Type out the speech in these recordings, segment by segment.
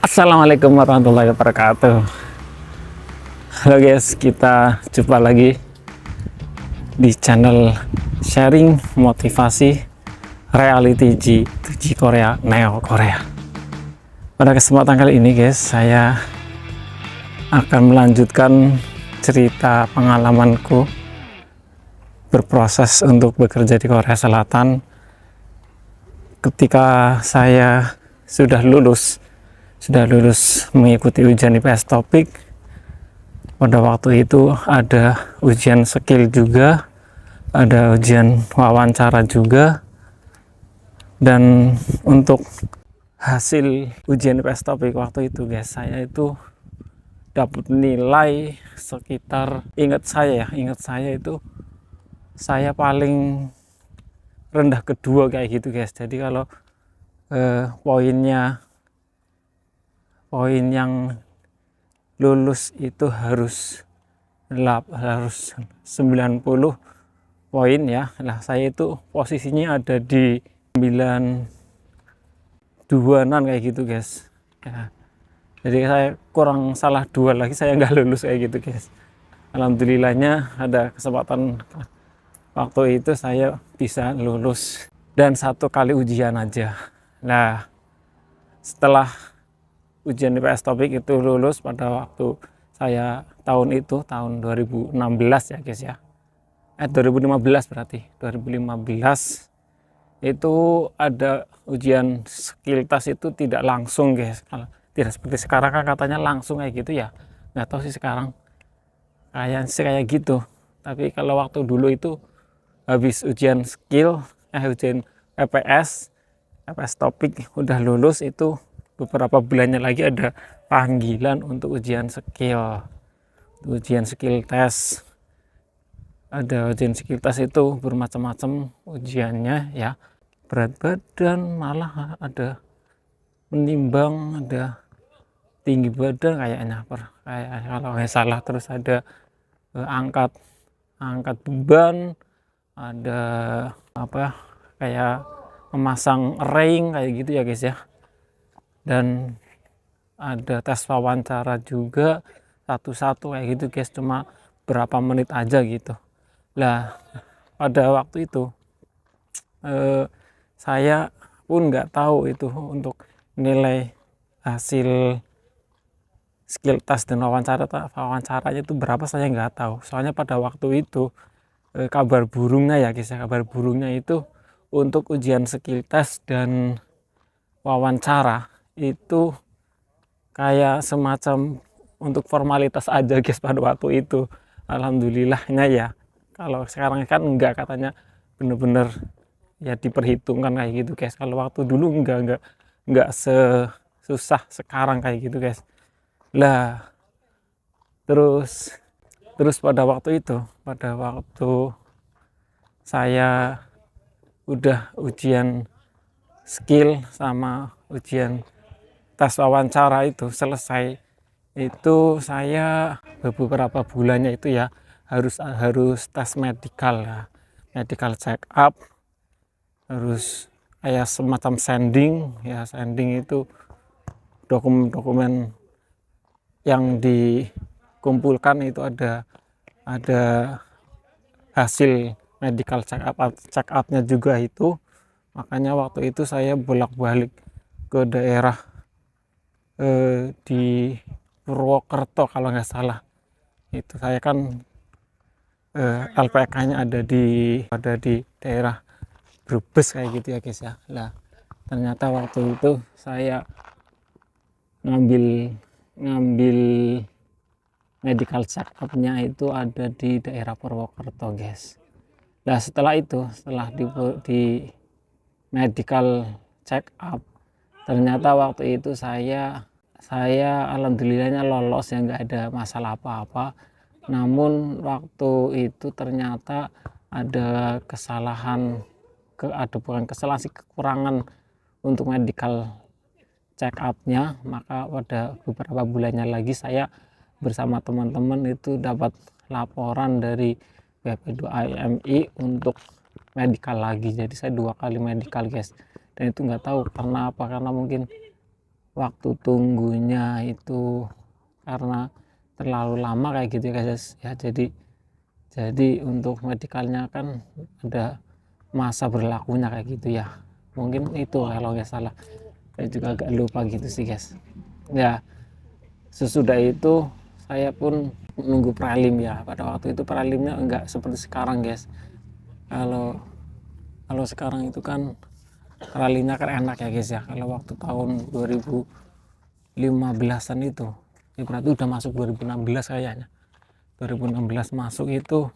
Assalamualaikum warahmatullahi wabarakatuh. Halo guys, kita jumpa lagi di channel sharing motivasi reality G Korea, Neo Korea. Pada kesempatan kali ini guys, saya akan melanjutkan cerita pengalamanku berproses untuk bekerja di Korea Selatan ketika saya sudah lulus mengikuti ujian IPS topik. Pada waktu itu ada ujian skill juga, ada ujian wawancara juga, dan untuk hasil ujian IPS topik waktu itu guys, saya itu dapat nilai sekitar, ingat saya itu saya paling rendah kedua kayak gitu guys. Jadi kalau poin yang lulus itu harus 90 poin ya. Nah, saya itu posisinya ada di 92an kayak gitu guys ya. Jadi saya kurang salah 2 lagi, saya nggak lulus kayak gitu guys. Alhamdulillahnya ada kesempatan waktu itu saya bisa lulus, dan 1 kali ujian aja. Nah, setelah ujian IPS topik itu lulus pada waktu saya tahun 2016 ya guys ya. 2015 berarti. 2015 itu ada ujian skill test itu tidak langsung guys. Tidak seperti sekarang kan katanya langsung kayak gitu ya. Nggak tahu sih sekarang kayak gitu. Tapi kalau waktu dulu itu habis ujian skill, ujian EPS topik udah lulus, itu beberapa bulannya lagi ada panggilan untuk ujian skill test. Ada ujian skill test itu bermacam-macam ujiannya ya, berat badan, malah ada menimbang, ada tinggi badan kayaknya, kalau nggak salah. Terus ada angkat beban, ada kayak memasang ring kayak gitu ya guys ya. Dan ada tes wawancara juga satu-satu kayak gitu guys, cuma berapa menit aja gitu. Lah, pada waktu itu saya pun nggak tahu itu untuk nilai hasil skill test dan wawancaranya itu berapa, saya nggak tahu. Soalnya pada waktu itu kabar burungnya ya guys ya, kabar burungnya itu untuk ujian skill test dan wawancara itu kayak semacam untuk formalitas aja guys pada waktu itu. Alhamdulillahnya ya, kalau sekarang kan enggak, katanya bener-bener ya diperhitungkan kayak gitu guys. Kalau waktu dulu enggak sesusah sekarang kayak gitu guys. Lah, terus pada waktu saya udah ujian skill sama ujian tes wawancara itu selesai, itu saya beberapa bulannya itu ya harus tes medical ya, medical check up, harus kayak semacam sending itu dokumen yang dikumpulkan itu ada hasil medical check upnya juga itu. Makanya waktu itu saya bolak-balik ke daerah di Purwokerto kalau nggak salah. Itu saya kan LPK-nya ada di daerah Brebes kayak gitu ya guys ya. Lah, ternyata waktu itu saya ngambil medical check up-nya itu ada di daerah Purwokerto guys. Nah, setelah di medical check up, ternyata waktu itu saya alhamdulillahnya lolos ya, nggak ada masalah apa-apa. Namun waktu itu ternyata ada kekurangan untuk medical check up-nya. Maka pada beberapa bulannya lagi saya bersama teman-teman itu dapat laporan dari BP2AMI untuk medical lagi. Jadi saya 2 kali medical guys, dan itu nggak tahu karena apa, karena mungkin waktu tunggunya itu karena terlalu lama kayak gitu ya guys ya. Jadi untuk medikalnya kan ada masa berlakunya kayak gitu ya, mungkin itu kalau nggak salah, saya juga agak lupa gitu sih guys ya. Sesudah itu saya pun menunggu prelim ya. Pada waktu itu prelimnya enggak seperti sekarang guys. Kalau kalau sekarang itu kan prelimnya kan enak ya guys ya. Kalau waktu tahun 2015-an itu ya berarti udah masuk 2016 kayaknya. 2016 masuk itu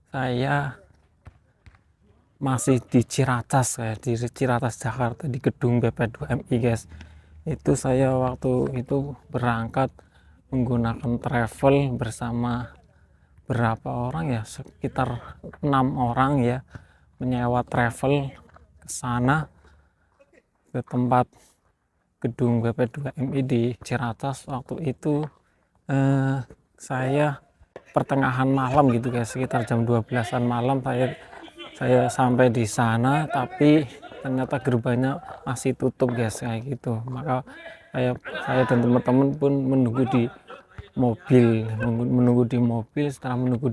saya masih di Ciracas, kayak di Ciracas Jakarta, di gedung BP2MI guys. Itu saya waktu itu berangkat menggunakan travel bersama berapa orang ya, sekitar 6 orang ya, menyewa travel ke sana, ke tempat gedung BP2MI di Ciracas. Waktu itu saya pertengahan malam gitu guys, sekitar jam 12-an malam saya sampai di sana, tapi ternyata gerbangnya masih tutup guys kayak gitu. Maka saya dan teman-teman pun menunggu di mobil. Setelah menunggu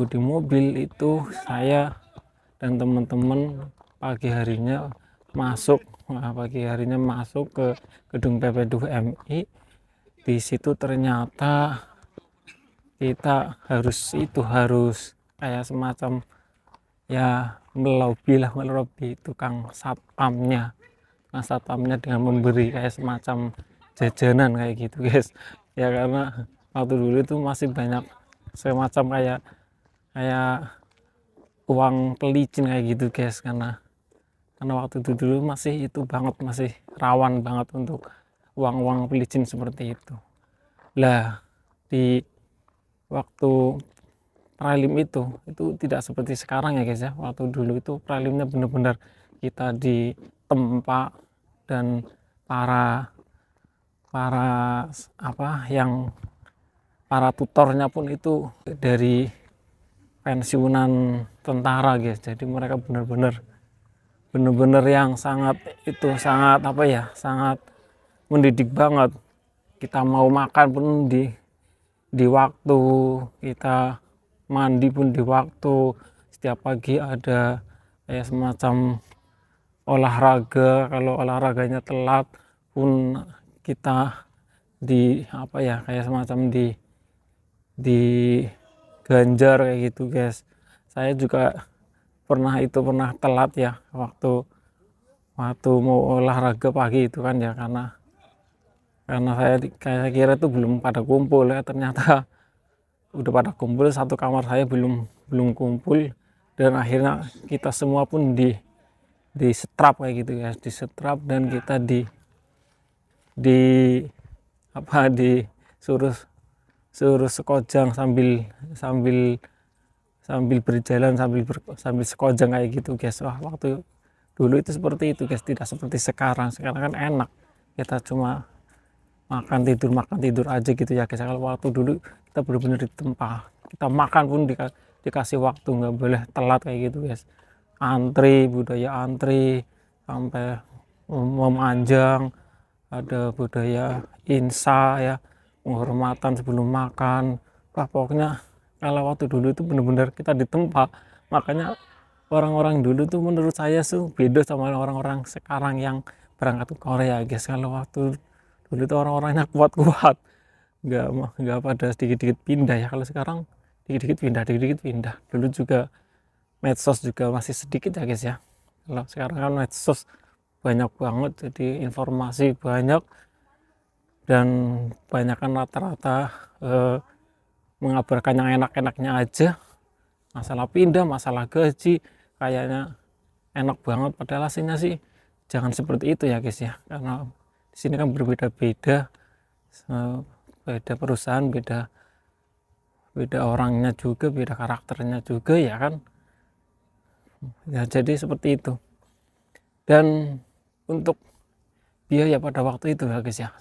di mobil itu saya dan teman-teman pagi harinya masuk ke gedung BP2MI. Di situ ternyata kita harus kayak semacam ya melobi tukang satpamnya dengan memberi kayak semacam jajanan kayak gitu guys ya. Karena waktu dulu itu masih banyak semacam kayak uang pelicin kayak gitu guys, karena waktu itu dulu masih rawan banget untuk uang pelicin seperti itu lah. Di waktu prelim itu tidak seperti sekarang ya guys ya. Waktu dulu itu prelimnya benar-benar kita ditempa, dan para para tutornya pun itu dari pensiunan tentara guys. Jadi mereka benar-benar yang sangat sangat mendidik banget. Kita mau makan pun di waktu, kita mandi pun di waktu. Setiap pagi ada kayak semacam olahraga, kalau olahraganya telat pun kita kayak semacam di ganjar kayak gitu guys. Saya juga pernah telat ya waktu mau olahraga pagi itu kan ya, karena saya kira itu belum pada kumpul ya, ternyata udah pada kumpul. Satu kamar saya belum kumpul, dan akhirnya kita semua pun di setrap kayak gitu ya, di setrap, dan kita disuruh sekojang sambil berjalan sambil sekojang kayak gitu guys. Wah, waktu dulu itu seperti itu guys, tidak seperti sekarang kan enak, kita cuma makan tidur aja gitu ya guys. Kalau waktu dulu kita benar-benar ditempa, kita makan pun dikasih waktu, nggak boleh telat kayak gitu guys. Budaya antri sampai memanjang, ada budaya insa ya, penghormatan sebelum makan. Wah, pokoknya kalau waktu dulu itu benar-benar kita ditempa. Makanya orang-orang dulu tuh menurut saya tuh beda sama orang-orang sekarang yang berangkat ke Korea guys. Kalau waktu dulu itu orang-orangnya kuat-kuat, nggak pada sedikit-sedikit pindah ya. Kalau sekarang dikit-dikit pindah. Dulu juga medsos juga masih sedikit ya guys ya. Kalau sekarang kan medsos banyak banget, jadi informasi banyak, dan banyakkan rata-rata mengabarkan yang enak-enaknya aja. Masalah pindah, masalah gaji, kayaknya enak banget, padahal aslinya sih jangan seperti itu ya guys ya. Karena di sini kan berbeda-beda, beda perusahaan, beda orangnya juga, beda karakternya juga ya kan ya. Jadi seperti itu. Dan untuk biaya pada waktu itu ya guys ya,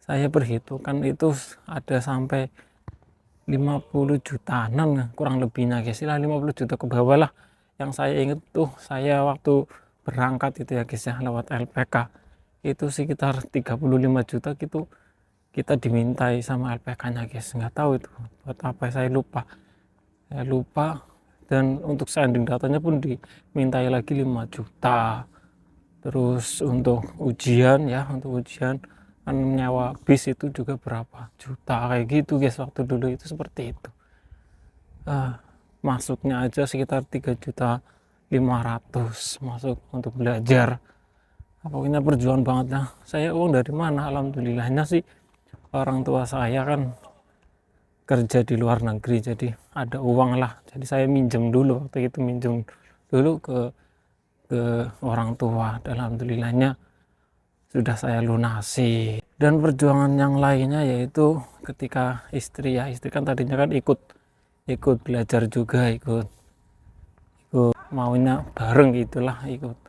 saya berhitungkan itu ada sampai 50 jutaan kurang lebihnya guys lah, 50 juta ke bawah lah. Yang saya inget tuh, saya waktu berangkat itu ya guys ya, lewat LPK itu sekitar 35 juta gitu, kita dimintai sama LPK-nya guys. Nggak tahu itu buat apa, saya lupa. Dan untuk sanding datanya pun dimintai lagi 5 juta. Terus untuk ujian kan nyawa bis itu juga berapa juta kayak gitu guys. Waktu dulu itu seperti itu. Masuknya aja sekitar 3.500.000 masuk untuk belajar. Pokoknya perjuangan banget lah. Saya uang dari mana? Alhamdulillahnya sih orang tua saya kan kerja di luar negeri, jadi ada uang lah. Jadi saya minjem dulu, waktu itu minjem dulu ke orang tua. Alhamdulillahnya sudah saya lunasi. Dan perjuangan yang lainnya yaitu ketika istri kan tadinya kan ikut belajar juga, ikut maunya bareng gitulah, ikut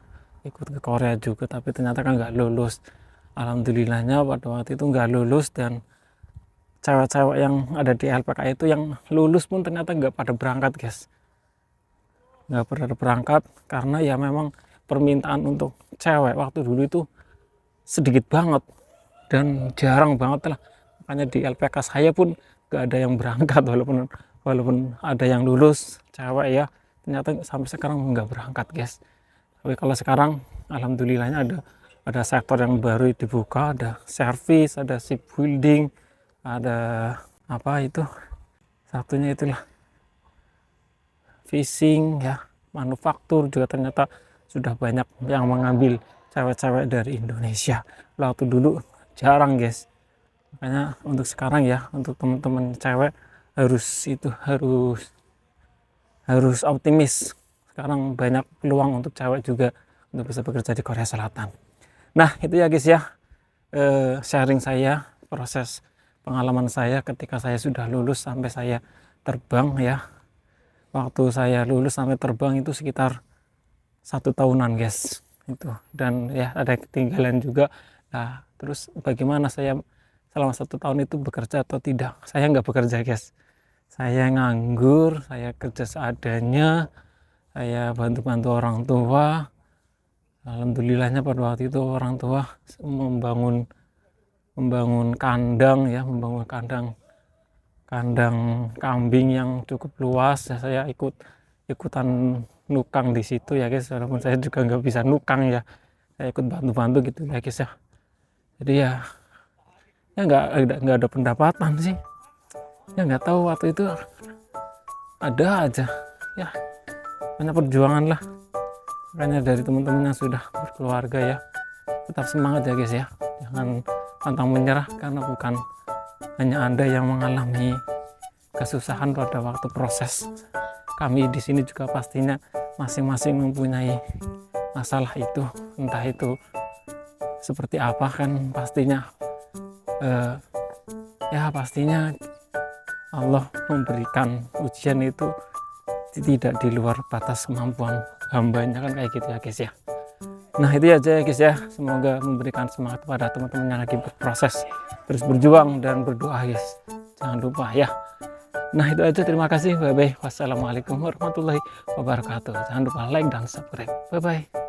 ke Korea juga, tapi ternyata kan nggak lulus. Alhamdulillahnya pada waktu itu nggak lulus, dan cewek-cewek yang ada di LPK itu yang lulus pun ternyata nggak pada berangkat guys, nggak pada berangkat karena ya memang permintaan untuk cewek waktu dulu itu sedikit banget dan jarang banget lah. Makanya di LPK saya pun nggak ada yang berangkat, walaupun ada yang lulus cewek ya, ternyata sampai sekarang nggak berangkat guys. Tapi kalau sekarang alhamdulillahnya ada sektor yang baru dibuka, ada service, ada shipbuilding, ada apa itu satunya itulah fishing ya, manufaktur juga ternyata sudah banyak yang mengambil cewek-cewek dari Indonesia. Waktu dulu jarang guys. Makanya untuk sekarang ya, untuk teman-teman cewek harus optimis. Sekarang banyak peluang untuk cewek juga untuk bisa bekerja di Korea Selatan. Nah itu ya guys ya, sharing saya, proses pengalaman saya ketika saya sudah lulus sampai saya terbang ya. Waktu saya lulus sampai terbang itu sekitar 1 tahunan guys itu, dan ya ada ketinggalan juga. Nah terus bagaimana saya selama 1 tahun itu bekerja atau tidak? Saya nggak bekerja guys, saya nganggur, saya kerja seadanya, saya bantu-bantu orang tua. Alhamdulillahnya pada waktu itu orang tua membangun kandang ya, kandang kambing yang cukup luas ya. Saya ikutan nukang di situ ya guys, walaupun saya juga nggak bisa nukang ya, saya ikut bantu-bantu gitu ya guys ya. Jadi ya nggak ada pendapatan sih ya, nggak tahu waktu itu ada aja ya, banyak perjuangan lah. Makanya dari teman-teman yang sudah berkeluarga ya, tetap semangat ya guys ya, jangan pantang menyerah, karena bukan hanya Anda yang mengalami kesusahan pada waktu proses. Kami di sini juga pastinya masing-masing mempunyai masalah itu, entah itu seperti apa kan pastinya. Ya pastinya Allah memberikan ujian itu tidak di luar batas kemampuan hambanya kan, kayak gitu ya guys ya. Nah itu aja ya guys ya, semoga memberikan semangat kepada teman-teman yang lagi berproses, terus berjuang dan berdoa guys, jangan lupa ya. Nah itu aja, terima kasih, bye bye, wassalamualaikum warahmatullahi wabarakatuh. Jangan lupa like dan subscribe, bye bye.